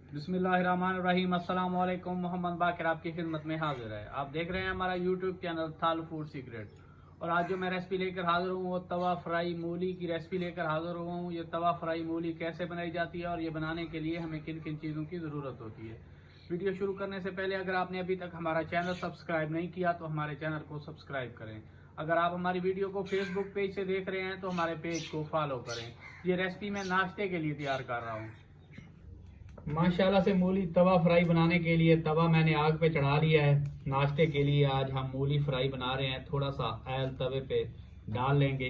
बिस्मिल्लाहिर्रहमानिर्रहीम। अस्सलाम वालेकुम। मोहम्मद बाकिर आपकी खिदमत में हाजिर है। आप देख रहे हैं हमारा यूट्यूब चैनल थाल फूड सीक्रेट। और आज जो मैं रेसिपी लेकर हाजिर हूँ वो तवा फ्राई मूली की रेसिपी लेकर हाजिर हुआ हूँ। ये तवा फ्राई मूली कैसे बनाई जाती है और ये बनाने के लिए हमें किन किन चीज़ों की ज़रूरत होती है। वीडियो शुरू करने से पहले अगर आपने अभी तक हमारा चैनल सब्सक्राइब नहीं किया तो हमारे चैनल को सब्सक्राइब करें। अगर आप हमारी वीडियो को फेसबुक पेज से देख रहे हैं तो हमारे पेज को फॉलो करें। ये रेसिपी मैं नाश्ते के लिए तैयार कर रहा हूँ। माशाल्लाह से मूली तवा फ्राई बनाने के लिए तवा मैंने आग पे चढ़ा लिया है। नाश्ते के लिए आज हम मूली फ्राई बना रहे हैं। थोड़ा सा ऑयल तवे पे डाल लेंगे।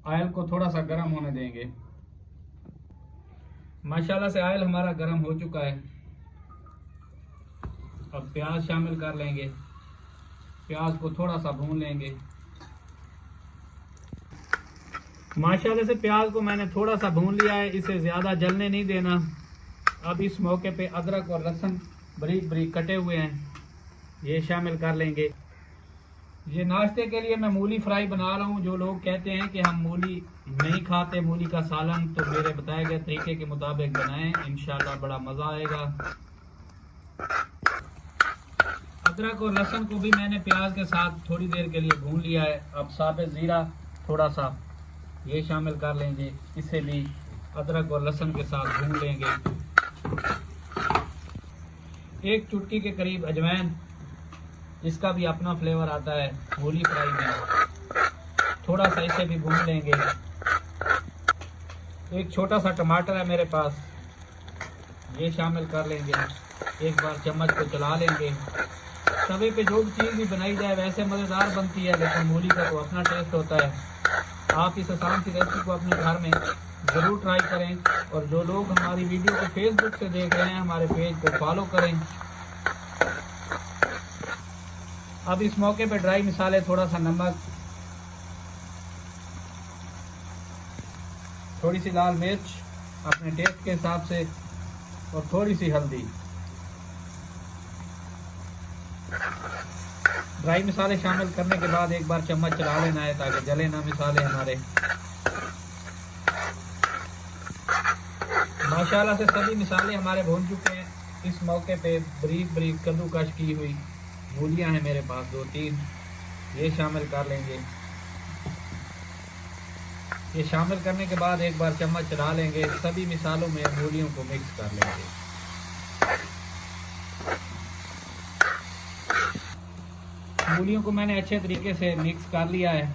ऑयल को थोड़ा सा गर्म होने देंगे। माशाल्लाह से ऑयल हमारा गर्म हो चुका है। अब प्याज शामिल कर लेंगे। प्याज को थोड़ा सा भून लेंगे। माशाल्लाह से प्याज को मैंने थोड़ा सा भून लिया है, इसे ज़्यादा जलने नहीं देना। अब इस मौके पे अदरक और लहसुन बारीक बारीक कटे हुए हैं, ये शामिल कर लेंगे। ये नाश्ते के लिए मैं मूली फ्राई बना रहा हूँ। जो लोग कहते हैं कि हम मूली नहीं खाते, मूली का सालन, तो मेरे बताए गए तरीके के मुताबिक बनाएं, इंशाल्लाह बड़ा मज़ा आएगा। अदरक और लहसुन को भी मैंने प्याज के साथ थोड़ी देर के लिए भून लिया है। अब साबित ज़ीरा थोड़ा सा ये शामिल कर लेंगे, इसे भी अदरक और लहसुन के साथ भून लेंगे। एक चुटकी के करीब अजवाइन, इसका भी अपना फ्लेवर आता है मूली फ्राई में। थोड़ा सा इसे भी भून लेंगे। एक छोटा सा टमाटर है मेरे पास, ये शामिल कर लेंगे। एक बार चम्मच को चला लेंगे। तवे पे जो भी चीज़ भी बनाई जाए वैसे मज़ेदार बनती है, लेकिन मूली का तो अपना टेस्ट होता है। आप इस आसान सी रेसिपी को अपने घर में ज़रूर ट्राई करें। और जो लोग हमारी वीडियो को फेसबुक से देख रहे हैं हमारे पेज को फॉलो करें। अब इस मौके पे ड्राई मसाले, थोड़ा सा नमक, थोड़ी सी लाल मिर्च अपने टेस्ट के हिसाब से और थोड़ी सी हल्दी। ड्राई मसाले शामिल करने के बाद एक बार चम्मच चला लेना है ताकि जले ना मसाले हमारे। माशाल्लाह से सभी मसाले हमारे भून चुके हैं। इस मौके पे बारीक बारीक कद्दूकश की हुई मूलियां हैं मेरे पास 2-3, ये शामिल कर लेंगे। ये शामिल करने के बाद एक बार चम्मच चला लेंगे। सभी मसालों में मूलियों को मिक्स कर लेंगे। मूलियों को मैंने अच्छे तरीके से मिक्स कर लिया है।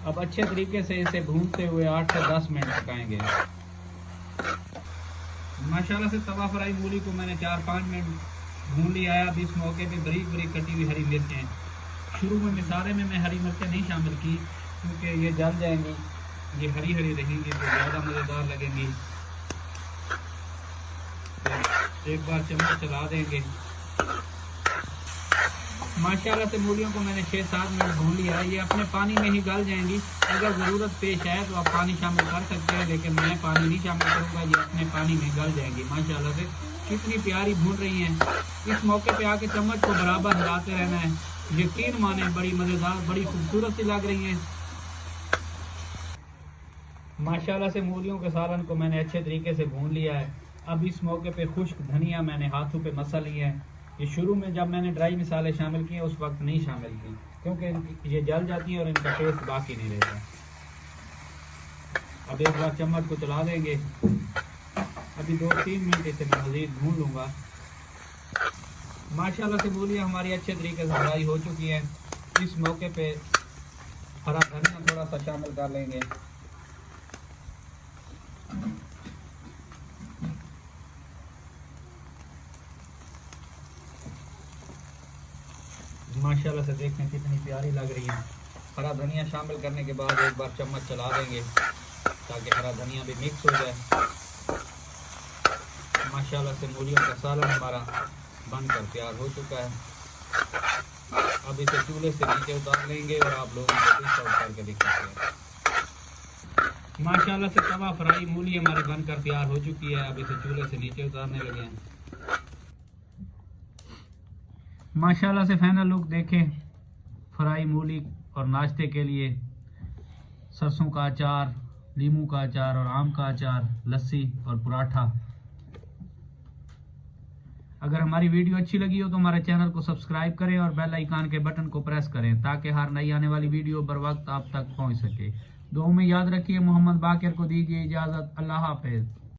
अब अच्छे तरीके से इसे भूनते हुए 8 से 10 मिनट पकाएंगे। माशाल्लाह से तवा फ्राई मूली को मैंने 4-5 मिनट भून लिया है। अब इस मौके पे बारीक बारीक कटी हुई हरी मिर्चें, शुरू में मिसाले में मैं हरी मिर्चें नहीं शामिल की क्योंकि ये जल जाएंगी। ये हरी हरी रहेंगी तो ज़्यादा मज़ेदार लगेंगी। तो एक बार चम्मच चला देंगे। माशाल्लाह से मूलियों को मैंने 6-7 मिनट भून लिया है। ये अपने पानी में ही गल जाएंगी। अगर ज़रूरत पेश आए तो आप पानी शामिल कर सकते हैं, लेकिन मैं पानी नहीं शामिल करूँगा। ये अपने पानी में गल जाएंगी। माशाल्लाह से कितनी प्यारी भून रही हैं। इस मौके पे आके चम्मच को बराबर हिलाते रहना है। यकीन माने बड़ी मज़ेदार, बड़ी खूबसूरत सी लग रही हैं। माशाल्लाह से मूलियों के सालन को मैंने अच्छे तरीके से भून लिया है। अब इस मौके पे खुश्क धनिया मैंने हाथों पे मसल लिया है। ये शुरू में जब मैंने ड्राई मसाले शामिल किए उस वक्त नहीं शामिल की क्योंकि ये जल जाती है और इनका टेस्ट बाकी नहीं रहता। अब एक बार चम्मच को चला देंगे। अभी 2-3 मिनट इसे मैं मज़ीद भून लूँगा। माशाल्लाह से मूलियाँ हमारी अच्छे तरीके से फ्राई हो चुकी हैं। इस मौके पे हरा धनिया थोड़ा सा शामिल कर लेंगे। माशाल्लाह से देखें कितनी प्यारी लग रही है। हरा धनिया शामिल करने के बाद एक बार चम्मच चला देंगे ताकि हरा धनिया भी मिक्स हो जाए। माशाल्लाह से मूलियों का सालन हमारा बनकर तैयार हो चुका है। अब इसे चूल्हे से नीचे उतार लेंगे और आप लोगों को भी सर्व करके दिखाएंगे। माशाल्लाह से तवा फ्राई मूली हमारी बनकर तैयार हो चुकी है। अब इसे चूल्हे से नीचे उतारने लगे हैं। माशाल्लाह से फाइनल लुक देखें फ्राई मूली और नाश्ते के लिए सरसों का अचार, नींबू का अचार और आम का अचार, लस्सी और पराठा। अगर हमारी वीडियो अच्छी लगी हो तो हमारे चैनल को सब्सक्राइब करें और बेल आइकन के बटन को प्रेस करें ताकि हर नई आने वाली वीडियो बर वक्त आप तक पहुंच सके। दुआ में याद रखिए। मोहम्मद बाकिर को दीजिए इजाज़त। अल्लाह हाफिज़।